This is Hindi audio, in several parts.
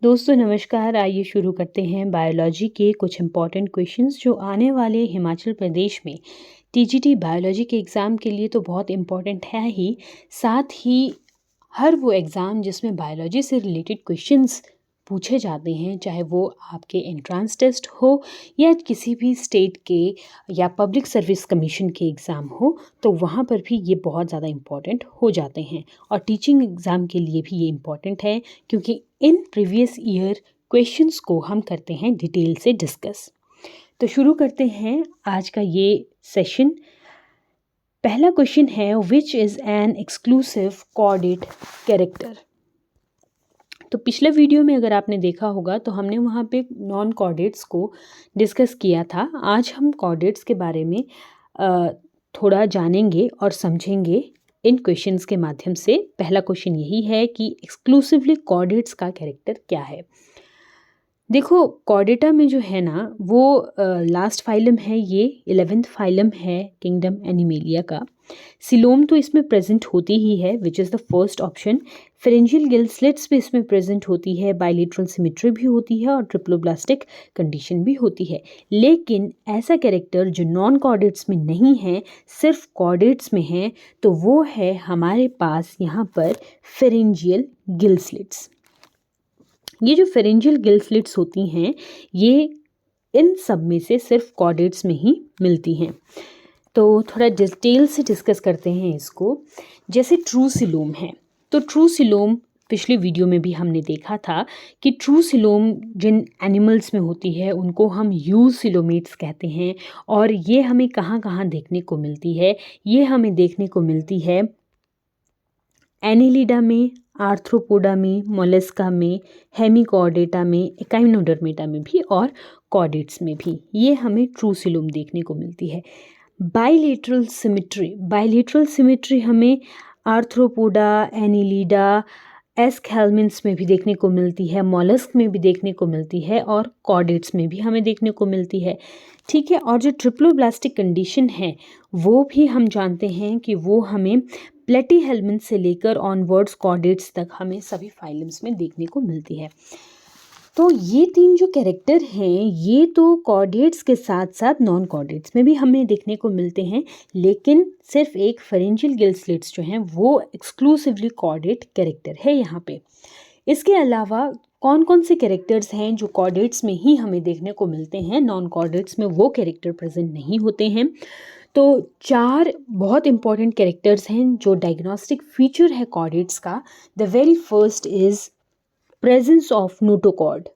दोस्तों नमस्कार। आइए शुरू करते हैं बायोलॉजी के कुछ इम्पॉर्टेंट क्वेश्चंस जो आने वाले हिमाचल प्रदेश में टीजीटी बायोलॉजी के एग्ज़ाम के लिए तो बहुत इम्पॉर्टेंट है ही, साथ ही हर वो एग्ज़ाम जिसमें बायोलॉजी से रिलेटेड क्वेश्चंस पूछे जाते हैं, चाहे वो आपके एंट्रेंस टेस्ट हो या किसी भी स्टेट के या पब्लिक सर्विस कमीशन के एग्ज़ाम हो, तो वहाँ पर भी ये बहुत ज़्यादा इम्पॉर्टेंट हो जाते हैं। और टीचिंग एग्ज़ाम के लिए भी ये इम्पॉर्टेंट है क्योंकि इन प्रीवियस ईयर क्वेश्चंस को हम करते हैं डिटेल से डिस्कस। तो शुरू करते हैं आज का ये सेशन। पहला क्वेश्चन है, which is an exclusive chordate character. तो पिछले वीडियो में अगर आपने देखा होगा तो हमने वहाँ पे नॉन कॉर्डेट्स को डिस्कस किया था। आज हम कॉर्डेट्स के बारे में थोड़ा जानेंगे और समझेंगे इन क्वेश्चंस के माध्यम से। पहला क्वेश्चन यही है कि एक्सक्लूसिवली कॉर्डेट्स का कैरेक्टर क्या है। देखो, कॉर्डेटा में जो है ना वो लास्ट फाइलम है, ये 11th फाइलम है किंगडम एनिमेलिया का। सिलोम तो इसमें प्रेजेंट होती ही है, which is the first option. Pharyngeal gill slits भी इसमें प्रेजेंट होती है, बाइलेटरल सिमेट्री भी होती है और ट्रिप्लोब्लास्टिक कंडीशन भी होती है। लेकिन ऐसा कैरेक्टर जो नॉन कॉर्डेट्स में नहीं है, सिर्फ कॉर्डेट्स में है, तो वो है हमारे पास यहाँ पर फेरेंजियल गिल स्लिट्स। ये जो फेरेंजियल गिल स्लिट्स होती हैं, ये इन सब में से सिर्फ कॉर्डेट्स में ही मिलती हैं। तो थोड़ा डिटेल से डिस्कस करते हैं इसको। जैसे ट्रू सिलोम है, तो ट्रू सिलोम पिछले वीडियो में भी हमने देखा था कि ट्रू सिलोम जिन एनिमल्स में होती है उनको हम यूज सिलोमेट्स कहते हैं। और ये हमें कहाँ कहाँ देखने को मिलती है? ये हमें देखने को मिलती है एनिलिडा में, आर्थ्रोपोडा में, मोलस्का में, हेमिकॉर्डेटा में, एकाइनोडर्मेटा में भी और कॉर्डेट्स में भी ये हमें ट्रू सिलोम देखने को मिलती है। बाइलेटरल सिमेट्री हमें आर्थ्रोपोडा, एनिलिडा, एस्केल्मेंट्स में भी देखने को मिलती है, मॉलस्क में भी देखने को मिलती है और कॉर्डेट्स में भी हमें देखने को मिलती है। ठीक है। और जो ट्रिप्लोब्लास्टिक कंडीशन है वो भी हम जानते हैं कि वो हमें प्लेटीहेल्मिन्थ से लेकर ऑनवर्ड्स कॉर्डेट्स तक हमें सभी फाइलम्स में देखने को मिलती है। तो ये तीन जो कैरेक्टर हैं ये तो कॉर्डेट्स के साथ साथ नॉन कॉर्डेट्स में भी हमें देखने को मिलते हैं, लेकिन सिर्फ एक फेरेंजियल गिल स्लिट्स जो हैं वो एक्सक्लूसिवली कॉर्डेट कैरेक्टर है यहाँ पे। इसके अलावा कौन कौन से कैरेक्टर्स हैं जो कॉर्डेट्स में ही हमें देखने को मिलते हैं, नॉन कॉर्डेट्स में वो कैरेक्टर प्रेजेंट नहीं होते हैं? तो 4 बहुत इंपॉर्टेंट कैरेक्टर्स हैं जो डायग्नोस्टिक फीचर है कॉर्डेट्स का। The very first is presence of notochord.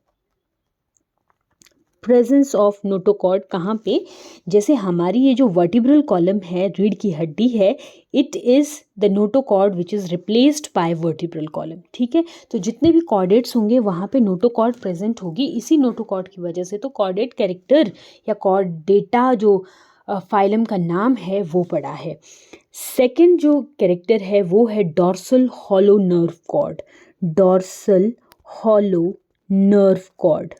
Presence of notochord कहाँ पे? जैसे हमारी ये जो वर्टिब्रल कॉलम है, रीढ़ की हड्डी है, it is the notochord which is replaced by vertebral column. ठीक है। तो जितने भी कॉर्डेट्स होंगे वहाँ पे नोटोकॉर्ड प्रेजेंट होगी। इसी नोटोकॉर्ड की वजह से तो कॉर्डेट कैरेक्टर या कॉर्डेटा जो फाइलम का नाम है वो पड़ा है। सेकंड जो कैरेक्टर है वो है dorsal hollow nerve cord. Dorsal hollow nerve cord.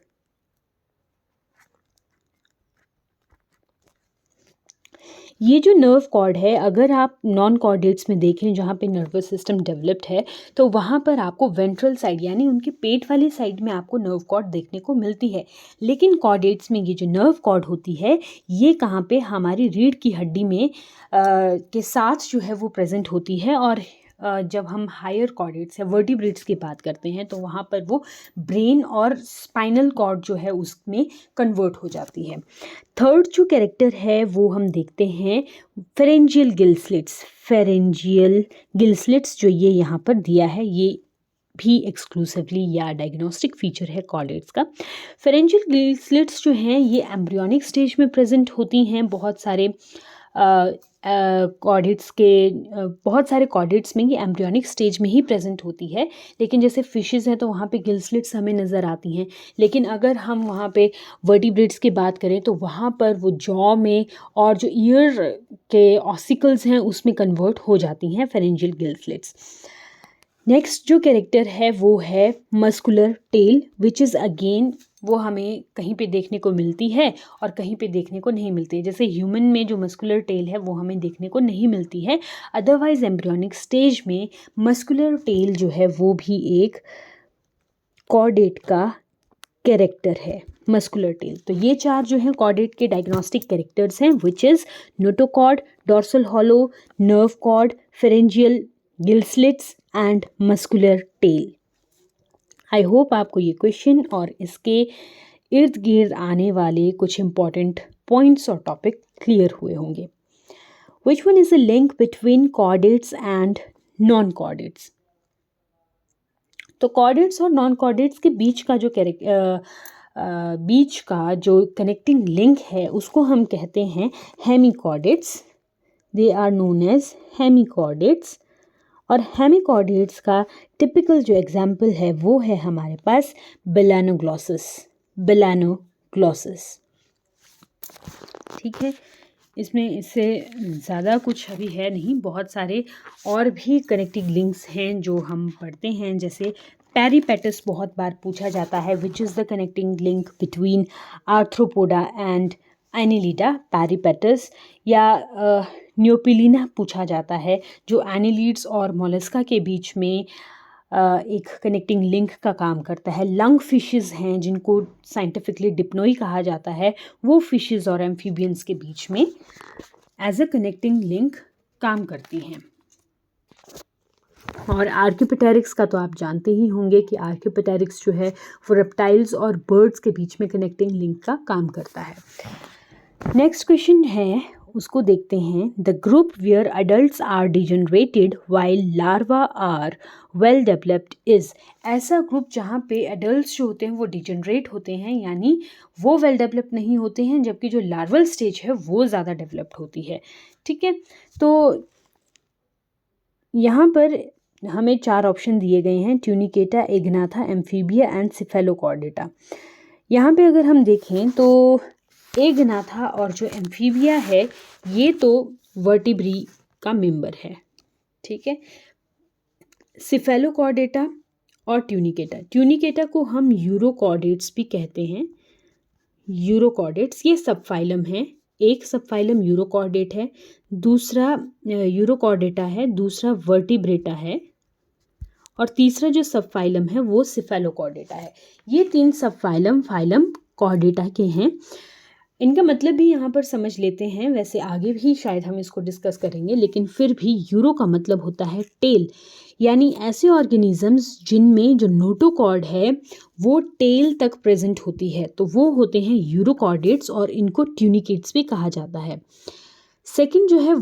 ये जो नर्व कॉर्ड है, अगर आप नॉन कॉर्डेट्स में देखें जहाँ पे नर्वस सिस्टम डेवलप्ड है, तो वहाँ पर आपको वेंट्रल साइड यानी उनके पेट वाली साइड में आपको नर्व कॉर्ड देखने को मिलती है। लेकिन कॉर्डेट्स में ये जो नर्व कॉर्ड होती है ये कहाँ पे? हमारी रीढ़ की हड्डी में के साथ जो है वो प्रेजेंट होती है। और जब हम हायर कॉर्डेट्स या वर्टिब्रेट्स की बात करते हैं तो वहाँ पर वो ब्रेन और स्पाइनल कॉर्ड जो है उसमें कन्वर्ट हो जाती है। थर्ड जो कैरेक्टर है वो हम देखते हैं pharyngeal gill slits. Pharyngeal gill slits जो ये यहाँ पर दिया है ये भी एक्सक्लूसिवली या डायग्नोस्टिक फीचर है कॉर्डेट्स का। फेरेंजियल गिल स्लिट्स जो हैं ये एम्ब्रियोनिक स्टेज में प्रेजेंट होती हैं। बहुत सारे कॉर्डेट्स के बहुत सारे कॉर्डेट्स में ये एम्ब्रियोनिक स्टेज में ही प्रेजेंट होती है। लेकिन जैसे फिशेस हैं तो वहाँ पे गिल स्लिट्स हमें नज़र आती हैं। लेकिन अगर हम वहाँ पे वर्टिब्रेट्स की बात करें तो वहाँ पर वो जॉ में और जो ईयर के ऑसिकल्स हैं उसमें कन्वर्ट हो जाती हैं फेरेंजियल गिल स्लिट्स। नेक्स्ट जो कैरेक्टर है वो है muscular tail, which is again वो हमें कहीं पे देखने को मिलती है और कहीं पे देखने को नहीं मिलती है। जैसे ह्यूमन में जो मस्कुलर टेल है वो हमें देखने को नहीं मिलती है, अदरवाइज एम्ब्रियोनिक स्टेज में मस्कुलर टेल जो है वो भी एक कॉर्डेट का कैरेक्टर है मस्कुलर टेल। तो ये चार जो हैं कॉर्डेट के डायग्नोस्टिक कैरेक्टर्स हैं, which is notochord, dorsal hollow, nerve cord, pharyngeal gill slits and muscular tail. I hope आपको ये क्वेश्चन और इसके इर्द गिर्द आने वाले कुछ इंपॉर्टेंट पॉइंट्स और टॉपिक क्लियर हुए होंगे। Which one is the link between chordates and non chordates? तो कॉर्डेट्स और नॉन कॉर्डेट्स के बीच का जो कनेक्टिंग लिंक है उसको हम कहते हैं hemichordates. They are known as hemichordates. और हेमिकॉर्डेट्स का टिपिकल जो एग्जाम्पल है वो है हमारे पास बेलानोग्लॉसस। ठीक है, इसमें इससे ज़्यादा कुछ अभी है नहीं, बहुत सारे और भी कनेक्टिंग लिंक्स हैं जो हम पढ़ते हैं, जैसे पेरिपेटस बहुत बार पूछा जाता है, which is the connecting link between arthropoda and annelida, peripatus. या न्यूपिलिना पूछा जाता है, जो एनिलीड्स और मोलस्का के बीच में एक कनेक्टिंग लिंक का काम करता है। लंग फिशेस हैं जिनको साइंटिफिकली डिप्नोई कहा जाता है, वो फिशेस और एम्फीबियंस के बीच में एज अ कनेक्टिंग लिंक काम करती हैं। और आर्कियोपेटेरिक्स का तो आप जानते ही होंगे कि आर्कियोपेटेरिक्स जो है वो रेप्टाइल्स और बर्ड्स के बीच में कनेक्टिंग लिंक का काम करता है। नेक्स्ट क्वेश्चन है, उसको देखते हैं। The group where adults are degenerated while larva are well developed is. ऐसा ग्रुप जहाँ पे एडल्ट्स जो होते हैं वो डिजनरेट होते हैं, यानी वो वेल डेवलप्ड नहीं होते हैं, जबकि जो लार्वल स्टेज है वो ज़्यादा डेवलप्ड होती है। ठीक है, तो यहाँ पर हमें चार ऑप्शन दिए गए हैं, ट्यूनिकेटा, एग्नाथा, एम्फीबिया एंड सिफेलोकॉर्डेटा। यहाँ पे अगर हम देखें तो एग्नाथा और जो एम्फीबिया है ये तो वर्टिब्री का मेंबर है। ठीक है, सिफेलोकॉर्डेटा और ट्यूनिकेटा को हम यूरोकॉर्डेट्स भी कहते हैं। यूरोकॉर्डेट्स ये सब फाइलम है, एक सब फाइलम यूरोकॉर्डेट है, दूसरा यूरोकॉर्डेटा है, दूसरा वर्टिब्रेटा है, और तीसरा जो सब फाइलम है वो सिफेलोकॉर्डेटा है। ये तीन सब फाइलम कॉर्डेटा के हैं। इनका मतलब भी यहाँ पर समझ लेते हैं, वैसे आगे भी शायद हम इसको डिस्कस करेंगे, लेकिन फिर भी यूरो का मतलब होता है टेल, यानी ऐसे ऑर्गेनिजम्स जिनमें जो नोटोकॉर्ड है वो टेल तक प्रेजेंट होती है, तो वो होते हैं यूरोकॉर्डेट्स और इनको ट्यूनिकेट्स भी कहा जाता है। सेकंड जो है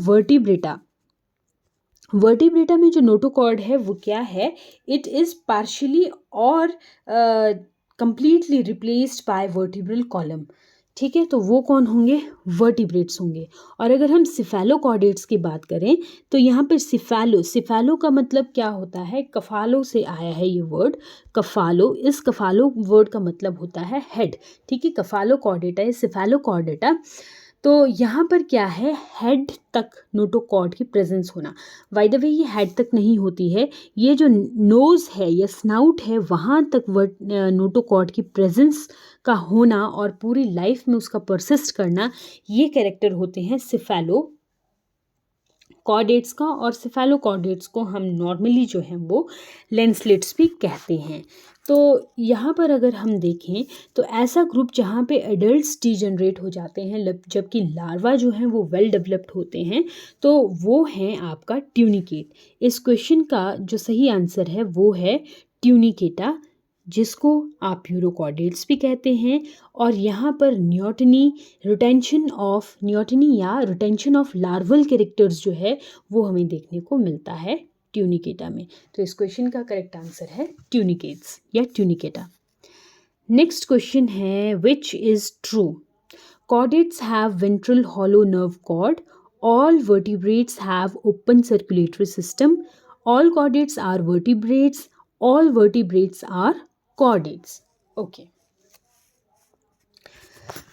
वर्टिब्रेटा में जो नोटोकॉर्ड है वो क्या है, इट इज़ पार्शियली और completely replaced by vertebral column. ठीक है, तो वो कौन होंगे, वर्टिब्रेट्स होंगे। और अगर हम सिफेलोकॉर्डेट्स की बात करें तो यहाँ पर सिफेलो का मतलब क्या होता है, कफालो से आया है ये वर्ड, कफालो। इस कफालो वर्ड का मतलब होता है हेड। ठीक है, कफालोकॉर्डेटा या सिफेलोकॉर्डेटा। तो यहाँ पर क्या है, हेड तक नोटोकॉर्ड की प्रेजेंस होना। बाय द वे ये हेड तक नहीं होती है, ये जो नोज़ है या स्नाउट है वहाँ तक नोटोकॉर्ड की प्रेजेंस का होना और पूरी लाइफ में उसका परसिस्ट करना, ये कैरेक्टर होते हैं सिफेलोकॉर्डेट्स का। और सिफेलोकॉर्डेट्स को हम नॉर्मली जो है वो लैंसलेट्स भी कहते हैं। तो यहाँ पर अगर हम देखें तो ऐसा ग्रुप जहाँ पे एडल्ट्स डीजनरेट हो जाते हैं जबकि लार्वा जो हैं वो वेल डेवलप्ड होते हैं, तो वो हैं आपका ट्यूनिकेट। इस क्वेश्चन का जो सही आंसर है वो है ट्यूनिकेटा, जिसको आप यूरोकॉर्डेट्स भी कहते हैं। और यहाँ पर न्यूटनी या रिटेंशन ऑफ लार्वल कैरेक्टर्स जो है वो हमें देखने को मिलता है ट्यूनिकेटा में। तो इस क्वेश्चन का करेक्ट आंसर है ट्यूनिकेट्स या ट्यूनिकेटा। नेक्स्ट क्वेश्चन है, which is true? Chordates have ventral hollow nerve cord, all vertebrates have open circulatory system, all chordates are vertebrates, all vertebrates are chordates. Okay,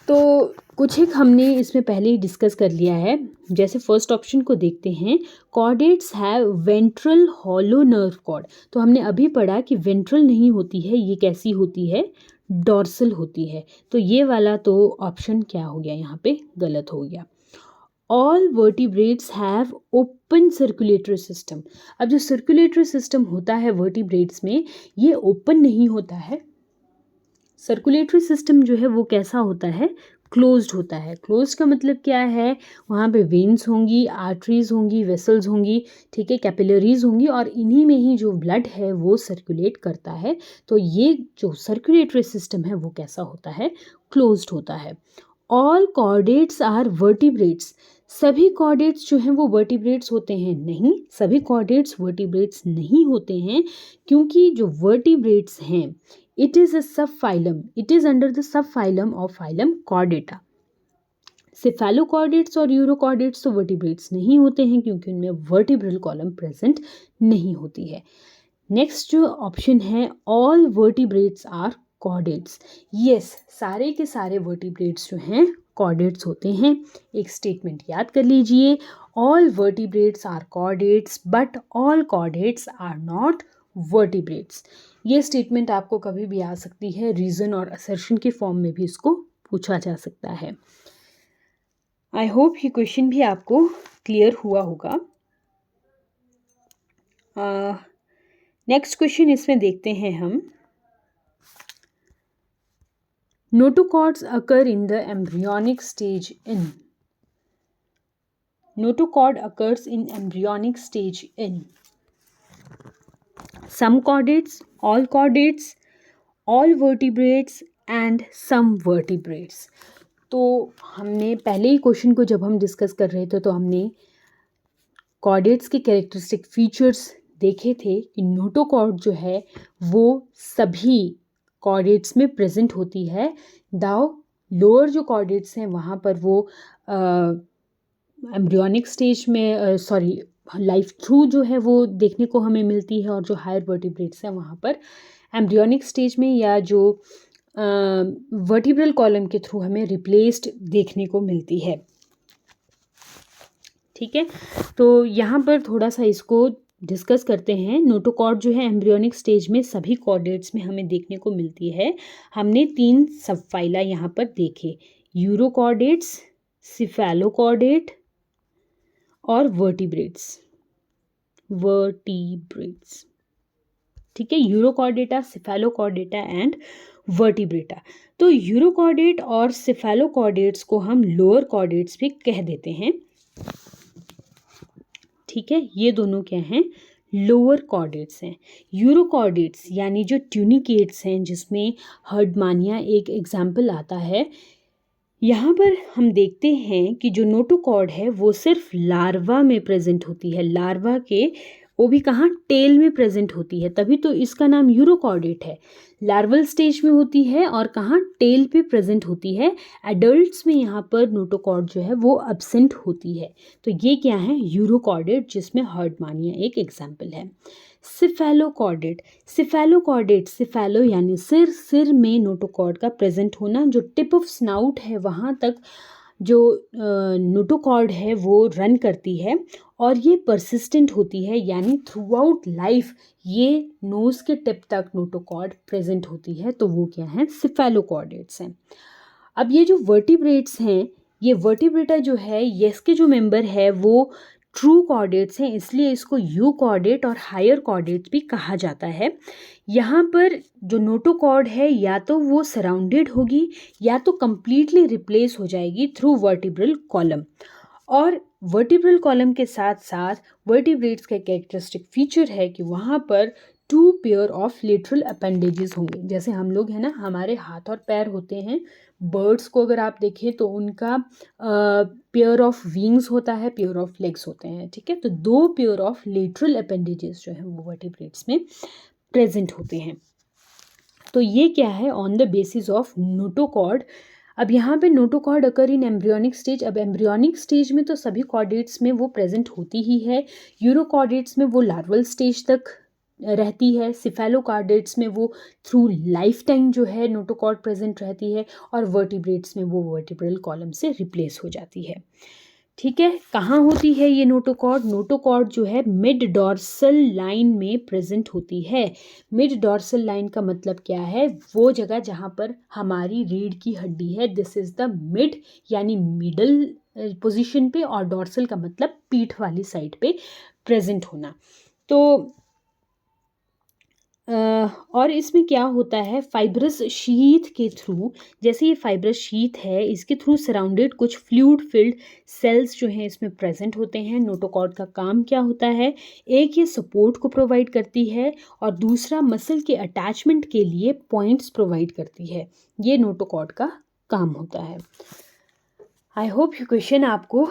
तो कुछ एक हमने इसमें पहले ही डिस्कस कर लिया है। जैसे फर्स्ट ऑप्शन को देखते हैं, chordates have ventral hollow nerve cord. तो हमने अभी पढ़ा कि वेंट्रल नहीं होती है, ये कैसी होती है, डॉर्सल होती है। तो ये वाला तो ऑप्शन क्या हो गया, यहाँ पे गलत हो गया। All vertebrates have open circulatory system. अब जो सर्कुलेटरी सिस्टम होता है वर्टिब्रेट्स में, ये ओपन नहीं होता है। सर्कुलेटरी सिस्टम जो है वो कैसा होता है, क्लोज्ड होता है। क्लोज्ड का मतलब क्या है, वहाँ पे वेन्स होंगी, आर्टरीज होंगी, वेसल्स होंगी, ठीक है, कैपिलरीज होंगी, और इन्हीं में ही जो ब्लड है वो सर्कुलेट करता है। तो ये जो सर्कुलेटरी सिस्टम है वो कैसा होता है, क्लोज्ड होता है। All chordates are vertebrates. सभी कॉर्डेट्स जो हैं वो वर्टिब्रेट्स होते हैं? नहीं, सभी कॉर्डेट्स वर्टिब्रेट्स नहीं होते हैं, क्योंकि जो वर्टिब्रेट्स हैं, it is a subphylum, it is under the subphylum of phylum chordata। cephalochordates और यूरोकॉर्डेट्स तो वर्टिब्रेट्स नहीं होते हैं, क्योंकि उनमें वर्टिब्रल कॉलम प्रेजेंट नहीं होती है। नेक्स्ट जो ऑप्शन है, all vertebrates are chordates. Yes, सारे के सारे वर्टिब्रेट्स जो हैं कॉर्डेट्स होते हैं। एक स्टेटमेंट याद कर लीजिए, all vertebrates are chordates but all chordates are not vertebrates. ये स्टेटमेंट आपको कभी भी आ सकती है, रीज़न और असर्शन के फॉर्म में भी इसको पूछा जा सकता है। आई होप ये क्वेश्चन भी आपको क्लियर हुआ होगा। नेक्स्ट क्वेश्चन इसमें देखते हैं हम। Notochords occur in the embryonic stage in. Notochord occurs in embryonic stage in some chordates, all vertebrates and some vertebrates। तो हमने पहले ही क्वेश्चन को जब हम डिस्कस कर रहे थे तो हमने कॉर्डेट्स के कैरेक्टरिस्टिक फीचर्स देखे थे कि नोटोकॉर्ड जो है वो सभी कॉर्डेट्स में प्रेजेंट होती है। दाव लोअर जो कॉर्डेट्स हैं वहाँ पर वो एम्ब्रियोनिक स्टेज में लाइफ थ्रू जो है वो देखने को हमें मिलती है, और जो हायर वर्टिब्रेट्स हैं वहाँ पर एम्ब्रियोनिक स्टेज में या जो वर्टिब्रल कॉलम के थ्रू हमें रिप्लेस्ड देखने को मिलती है। ठीक है, तो यहाँ पर थोड़ा सा इसको डिस्कस करते हैं। नोटोकॉर्ड जो है एम्ब्रियोनिक स्टेज में सभी कॉर्डेट्स में हमें देखने को मिलती है। हमने 3 सबफाइला यहाँ पर देखे, यूरोकॉर्डेट्स, सिफेलोकॉर्डेट और वर्टिब्रेट्स। ठीक है, यूरोकॉर्डेटा, सिफेलोकॉर्डेटा एंड वर्टिब्रेटा। तो यूरोकॉर्डेट और सिफेलोकॉर्डेट्स को हम लोअर कॉर्डेट्स भी कह देते हैं। ठीक है, ये दोनों क्या हैं, लोअर कॉर्डेट्स हैं। यूरोकॉर्डेट्स यानी जो ट्यूनिकेट्स हैं, जिसमें हर्डमानिया एक एग्जाम्पल आता है। यहाँ पर हम देखते हैं कि जो नोटोकॉर्ड है वो सिर्फ लार्वा में प्रेजेंट होती है। लार्वा के वो भी कहाँ, टेल में प्रेजेंट होती है, तभी तो इसका नाम यूरोकॉर्डेट है। लार्वल स्टेज में होती है और कहाँ, टेल पे प्रेजेंट होती है। एडल्ट्स में यहाँ पर नोटोकॉर्ड जो है वो एब्सेंट होती है। तो ये क्या है, यूरोकॉर्डेट, जिसमें हर्डमानिया एक एग्जाम्पल है। सिफेलोकॉर्डेट, सिफेलो यानी सिर में नोटोकॉर्ड का प्रेजेंट होना। जो टिप ऑफ स्नाउट है वहाँ तक जो नोटोकॉर्ड है वो रन करती है, और ये परसिस्टेंट होती है, यानी थ्रू आउट लाइफ ये नोज़ के टिप तक नोटोकॉर्ड प्रेजेंट होती है। तो वो क्या है, सिफेलोकॉर्डेट्स हैं। अब ये जो वर्टिब्रेट्स हैं, ये वर्टिब्रेटा जो है, ये इसके जो मेंबर है वो ट्रू कॉर्डेट्स हैं, इसलिए इसको यू कॉर्डेट और हायर कॉर्डेट भी कहा जाता है। यहाँ पर जो नोटोकॉर्ड है या तो वो सराउंडेड होगी या तो कंप्लीटली रिप्लेस हो जाएगी थ्रू वर्टिब्रल कॉलम। और वर्टिब्रल कॉलम के साथ साथ वर्टिब्रेट्स का कैरेक्टरिस्टिक फीचर है कि वहाँ पर 2 पेयर ऑफ लेटरल अपेंडेजेस होंगे। जैसे हम लोग हैं ना, हमारे हाथ और पैर होते हैं, बर्ड्स को अगर आप देखें तो उनका पेयर ऑफ विंग्स होता है, पेयर ऑफ लेग्स होते हैं। ठीक है, तो 2 पेयर ऑफ लेटरल अपेंडेजेस जो हैं वो वर्टिब्रेट्स में प्रेजेंट होते हैं। तो ये क्या है, on the basis of notochord. अब यहाँ पे नोटोकॉर्ड अकर इन एम्ब्रियोनिक स्टेज। अब एम्ब्रियोनिक स्टेज में तो सभी कॉर्डेट्स में वो प्रेजेंट होती ही है। यूरोकॉर्डेट्स में वो लार्वल स्टेज तक रहती है। सिफेलोकॉर्डेट्स में वो थ्रू लाइफ टाइम जो है नोटोकॉर्ड प्रेजेंट रहती है, और वर्टिब्रेट्स में वो वर्टिब्रल कॉलम से रिप्लेस हो जाती है। ठीक है, कहाँ होती है ये नोटोकॉर्ड? नोटोकॉर्ड जो है मिड डॉर्सल लाइन में प्रेजेंट होती है। मिड डॉर्सल लाइन का मतलब क्या है, वो जगह जहाँ पर हमारी रीढ़ की हड्डी है, दिस इज द मिड यानी मिडल पोजीशन पे और डॉर्सल का मतलब पीठ वाली साइड पे प्रेजेंट होना। तो और इसमें क्या होता है, फाइब्रस शीथ के थ्रू, जैसे ये फाइब्रस शीथ है इसके थ्रू सराउंडेड कुछ फ्लूइड फिल्ड सेल्स जो हैं इसमें प्रेजेंट होते हैं। नोटोकॉर्ड का काम क्या होता है, एक ये सपोर्ट को प्रोवाइड करती है और दूसरा मसल के अटैचमेंट के लिए पॉइंट्स प्रोवाइड करती है। ये नोटोकॉर्ड का काम होता है। आई होप ये क्वेश्चन आपको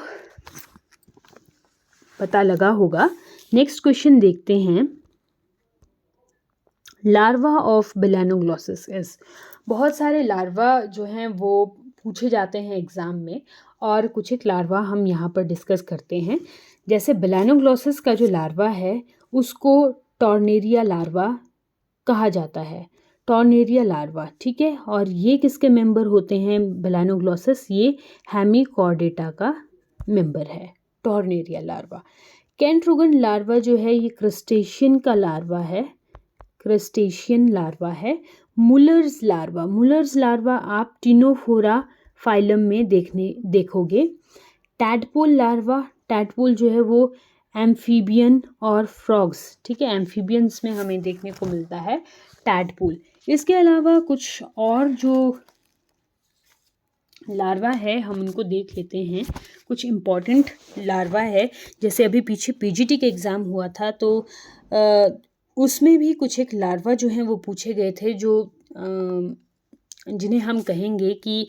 पता लगा होगा। नेक्स्ट क्वेश्चन देखते हैं। Larva of balanoglossus. बहुत सारे लार्वा जो हैं वो पूछे जाते हैं एग्ज़ाम में, और कुछ एक लार्वा हम यहाँ पर डिस्कस करते हैं। जैसे बेलानोग्लोसिस का जो लार्वा है उसको टॉर्नेरिया लार्वा कहा जाता है, टॉर्नेरिया लार्वा, ठीक है। और ये किसके मेंबर होते हैं बेलानोग्लोसिस, ये हेमिकॉर्डेटा का मेंबर है टॉर्नेरिया लार्वा। कैंट्रोगन लार्वा जो है ये क्रस्टेशियन का लार्वा है, क्रस्टेशियन लार्वा है। मुलर्स लार्वा आप टिनोफोरा फाइलम में देखोगे। टैडपोल लार्वा, टैडपोल जो है वो एम्फीबियन और फ्रॉग्स, ठीक है, एम्फीबियंस में हमें देखने को मिलता है टैडपोल। इसके अलावा कुछ और जो लार्वा है हम उनको देख लेते हैं। कुछ इम्पॉर्टेंट लार्वा है, जैसे अभी पीछे पीजीटी के एग्ज़ाम हुआ था तो उसमें भी कुछ एक लार्वा जो हैं वो पूछे गए थे, जो जिन्हें हम कहेंगे कि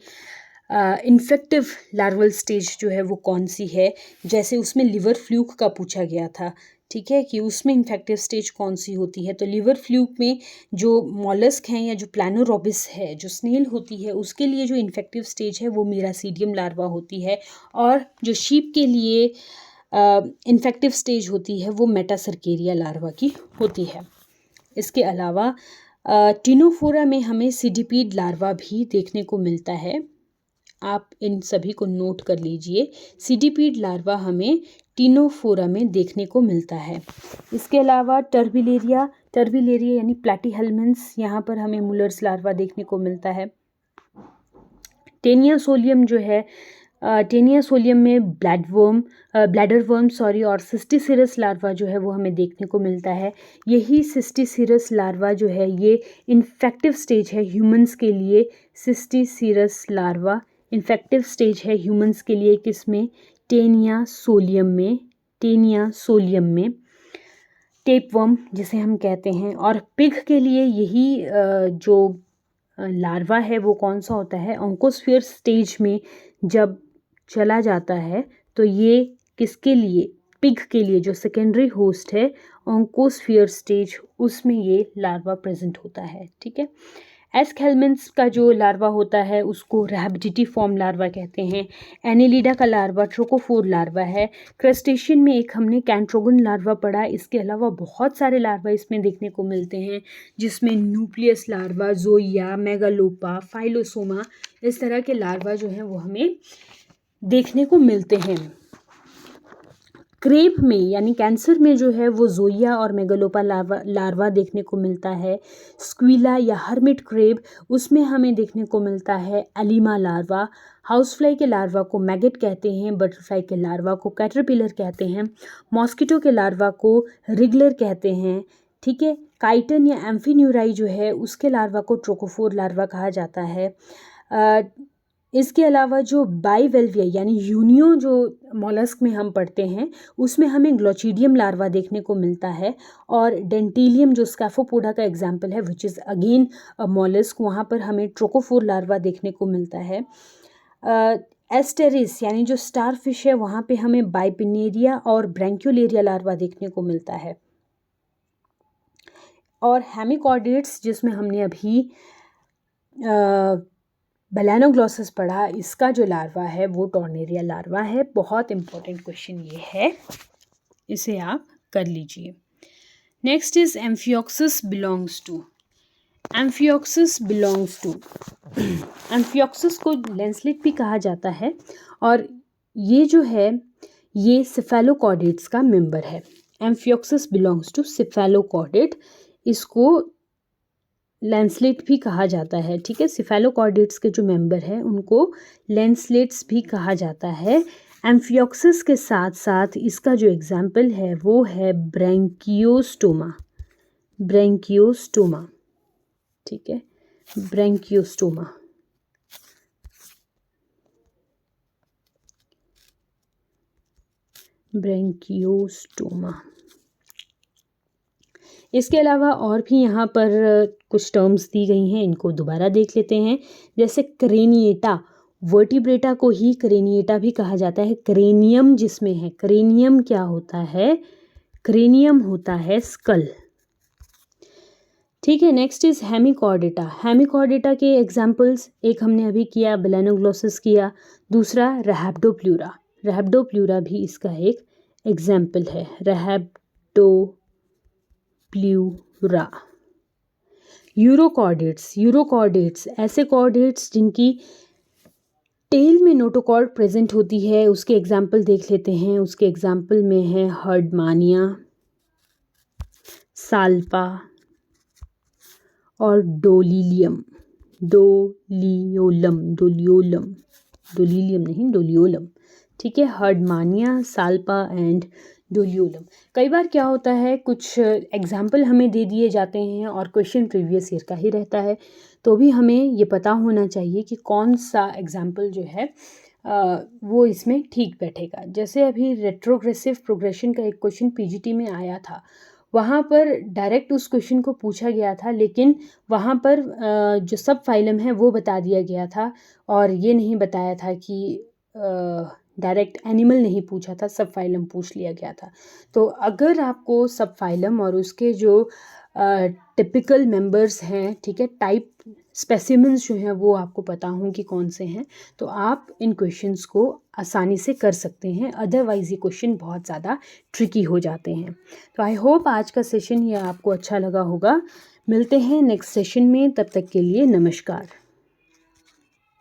इन्फेक्टिव लार्वल स्टेज जो है वो कौन सी है। जैसे उसमें लिवर फ्लूक का पूछा गया था, ठीक है, कि उसमें इन्फेक्टिव स्टेज कौन सी होती है। तो लिवर फ्लूक में जो मॉलस्क हैं या जो प्लानोरोबिस है, जो स्नेल होती है, उसके लिए जो इन्फेक्टिव स्टेज है वो मीरासीडियम लार्वा होती है। और जो शीप के लिए इन्फेक्टिव स्टेज होती है वो मेटासर्केरिया लार्वा की होती है। इसके अलावा टिनोफोरा में हमें सीडिपीड लार्वा भी देखने को मिलता है। आप इन सभी को नोट कर लीजिए, सीडिपीड लार्वा हमें टिनोफोरा में देखने को मिलता है। इसके अलावा टर्बिलेरिया यानी प्लैटीहेल्मिन्स, यहाँ पर हमें मुलर्स लार्वा देखने को मिलता है। टेनिया सोलियम जो है, टेनिया सोलियम में ब्लैडर वर्म और सिस्टिसिरस लार्वा जो है वो हमें देखने को मिलता है। यही सिस्टिसिरस लार्वा जो है ये इन्फेक्टिव स्टेज है ह्यूमंस के लिए। सिस्टिसिरस लार्वा इन्फेक्टिव स्टेज है ह्यूमंस के लिए, किसमें, टेनिया सोलियम में। टेपवर्म जिसे हम कहते हैं। और पिग के लिए यही जो लार्वा है वो कौन सा होता है, ऑन्कोस्फीयर स्टेज में जब चला जाता है तो ये किसके लिए, पिग के लिए, जो सेकेंडरी होस्ट है ऑन्कोस्फीयर स्टेज, उसमें ये लार्वा प्रेजेंट होता है, ठीक है। एस्केल्मेंट्स का जो लार्वा होता है उसको रैबिडिटी फॉर्म लार्वा कहते हैं। एनेलिडा का लार्वा ट्रोकोफोर लार्वा है। क्रस्टेशियन में एक हमने कैंट्रोगन लार्वा पढ़ा। इसके अलावा बहुत सारे लार्वा इसमें देखने को मिलते हैं, जिसमें न्यूक्लियस लार्वा, जोइया, मेगालोपा, फाइलोसोमा, इस तरह के लार्वा जो हैं वो हमें देखने को मिलते हैं। क्रेब में यानी कैंसर में जो है वो जोइया और मेगालोपा लार्वा देखने को मिलता है। स्क्विला या हर्मिट क्रेब, उसमें हमें देखने को मिलता है एलिमा लार्वा। हाउसफ्लाई के लार्वा को मैगेट कहते हैं, बटरफ्लाई के लार्वा को कैटरपिलर कहते हैं, मॉस्किटो के लार्वा को रिगलर कहते हैं, ठीक है। काइटन या एम्फीन्यूराई जो है उसके लार्वा को ट्रोकोफोर लार्वा कहा जाता है। इसके अलावा जो बाइवेल्विया यानी यूनियो जो मॉलस्क में हम पढ़ते हैं उसमें हमें ग्लोचिडियम लार्वा देखने को मिलता है। और डेंटिलियम जो स्कैफोपोडा का एग्जाम्पल है which is again a mollusc, वहाँ पर हमें ट्रोकोफोर लार्वा देखने को मिलता है। एस्टेरिस यानी जो स्टार फिश है वहाँ पे हमें बाइपिनेरिया और ब्रैंक्यूलेरिया लार्वा देखने को मिलता है। और हेमिकॉर्डेट्स जिसमें हमने अभी बेलानोग्लोसिस पढ़ा, इसका जो लार्वा है वो टॉर्नेरिया लार्वा है। बहुत इंपॉर्टेंट क्वेश्चन ये है, इसे आप कर लीजिए। Next is amphioxus belongs to. Amphioxus को लैंसलेट भी कहा जाता है और ये जो है ये सिफेलोकॉर्डेट्स का मेंबर है। एम्फियोक्सिस बिलोंग्स टू सिफेलोकॉर्डेट, इसको लैंसलेट भी कहा जाता है, ठीक है। सिफेलोकॉर्डेट्स के जो मेंबर हैं उनको लैंसलेट्स भी कहा जाता है। एम्फियोक्सिस के साथ साथ इसका जो एग्जाम्पल है वो है ब्रैंकियोस्टोमा, ब्रैंकियोस्टोमा, ठीक है, ब्रैंकियोस्टोमा। ब्रैंकियोस्टोमा। इसके अलावा और भी यहाँ पर कुछ टर्म्स दी गई हैं, इनको दोबारा देख लेते हैं। जैसे क्रेनिएटा, वर्टिब्रेटा को ही क्रेनिएटा भी कहा जाता है। क्रेनियम जिसमें है, क्रेनियम क्या होता है, क्रेनियम होता है स्कल, ठीक है। Next is Hemichordata. हेमिकॉर्डेटा के एग्जाम्पल्स, एक हमने अभी किया, बेलेनोग्लोसस किया, दूसरा रैप्डोप्लूरा, रैप्डोप्लूरा भी इसका एक एग्जाम्पल है, रैप्डोप्लूरा। यूरोकॉर्डेट्स, यूरोकॉर्डेट्स ऐसे कॉर्डेट्स जिनकी टेल में नोटोकॉर्ड प्रेजेंट होती है, उसके एग्जाम्पल देख लेते हैं। उसके एग्जाम्पल में है हर्डमानिया, साल्पा और डोलिलियम, डोलियोलम, डोलियोलम, डोलिलियम नहीं, डोलियोलम, ठीक है। Herdmania, salpa and Doliolum. कई बार क्या होता है, कुछ एग्जाम्पल हमें दे दिए जाते हैं और क्वेश्चन प्रीवियस ईयर का ही रहता है, तो भी हमें ये पता होना चाहिए कि कौन सा एग्जाम्पल जो है वो इसमें ठीक बैठेगा। जैसे अभी रेट्रोग्रेसिव प्रोग्रेशन का एक क्वेश्चन पीजीटी में आया था, वहाँ पर डायरेक्ट उस क्वेश्चन को पूछा गया था, लेकिन वहाँ पर जो सब फाइलम है वो बता दिया गया था और ये नहीं बताया था कि डायरेक्ट एनिमल नहीं पूछा था, सब फाइलम पूछ लिया गया था। तो अगर आपको सब फाइलम और उसके जो टिपिकल मेंबर्स हैं, ठीक है, टाइप स्पेसिमेंस जो हैं वो आपको पता हों कि कौन से हैं, तो आप इन क्वेश्चंस को आसानी से कर सकते हैं। अदरवाइज़ ये क्वेश्चन बहुत ज़्यादा ट्रिकी हो जाते हैं। तो आई होप आज का सेशन ये आपको अच्छा लगा होगा। मिलते हैं नेक्स्ट सेशन में, तब तक के लिए नमस्कार।